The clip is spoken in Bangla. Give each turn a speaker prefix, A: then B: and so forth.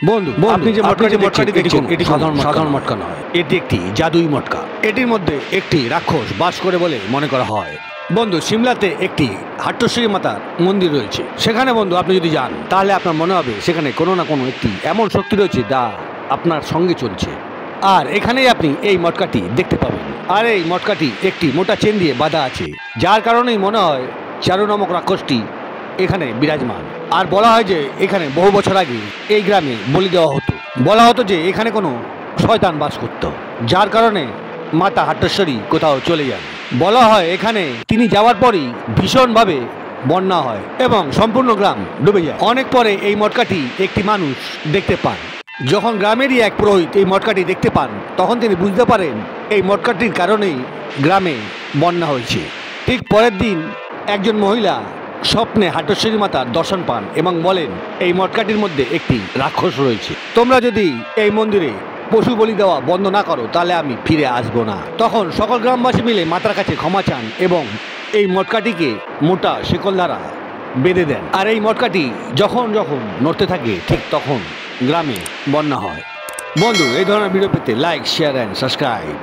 A: বন্ধু, আপনি যে মটকাটি দেখছেন এটি সাধারণ মটকা নয়, এটি একটি জাদুই মটকা। এটির মধ্যে একটি রাক্ষস বাস করে বলে মনে করা হয়। বন্ধু, সিমলাতে একটি হাট্টেশ্বরী মাতার মন্দির রয়েছে। সেখানে বন্ধু আপনি যদি যান তাহলে আপনার মনে হবে সেখানে কোনো না কোনো একটি এমন শক্তি রয়েছে যা আপনার সঙ্গে চলছে। আর এখানেই আপনি এই মটকাটি দেখতে পাবেন। আর এই মটকাটি একটি মোটা চেন দিয়ে বাঁধা আছে, যার কারণেই মনে হয় চারু নামক রাক্ষসটি এখানে বিরাজমান। আর বলা হয় যে এখানে বহু বছর আগে এই গ্রামে বলি দেওয়া হতো। বলা হতো যে এখানে কোনো শয়তান বাস করত, যার কারণে মাতা হাট্টেশ্বরী কোথাও চলে যান। বলা হয় এখানে তিনি যাওয়ার পরই ভীষণভাবে বন্যা হয় এবং সম্পূর্ণ গ্রাম ডুবে যায়। অনেক পরে এই মটকাটি একটি মানুষ দেখতে পান। যখন গ্রামেরই এক পুরোহিত এই মটকাটি দেখতে পান, তখন তিনি বুঝতে পারেন এই মটকাটির কারণেই গ্রামে বন্যা হয়েছে। ঠিক পরের দিন একজন মহিলা স্বপ্নে হাট্টেশ্বরী মাতার দর্শন পান এবং বলেন এই মটকাটির মধ্যে একটি রাক্ষস রয়েছে। তোমরা যদি এই মন্দিরে পশু বলি দেওয়া বন্ধ না করো তাহলে আমি ফিরে আসবো না। তখন সকল গ্রামবাসী মিলে মাতার কাছে ক্ষমা চান এবং এই মটকাটিকে মোটা শিকল দ্বারা বেঁধে দেন। আর এই মটকাটি যখন যখন নড়তে থাকে ঠিক তখন গ্রামে বন্যা হয়। বন্ধু, এই ধরনের ভিডিও পেতে লাইক, শেয়ার অ্যান্ড সাবস্ক্রাইব।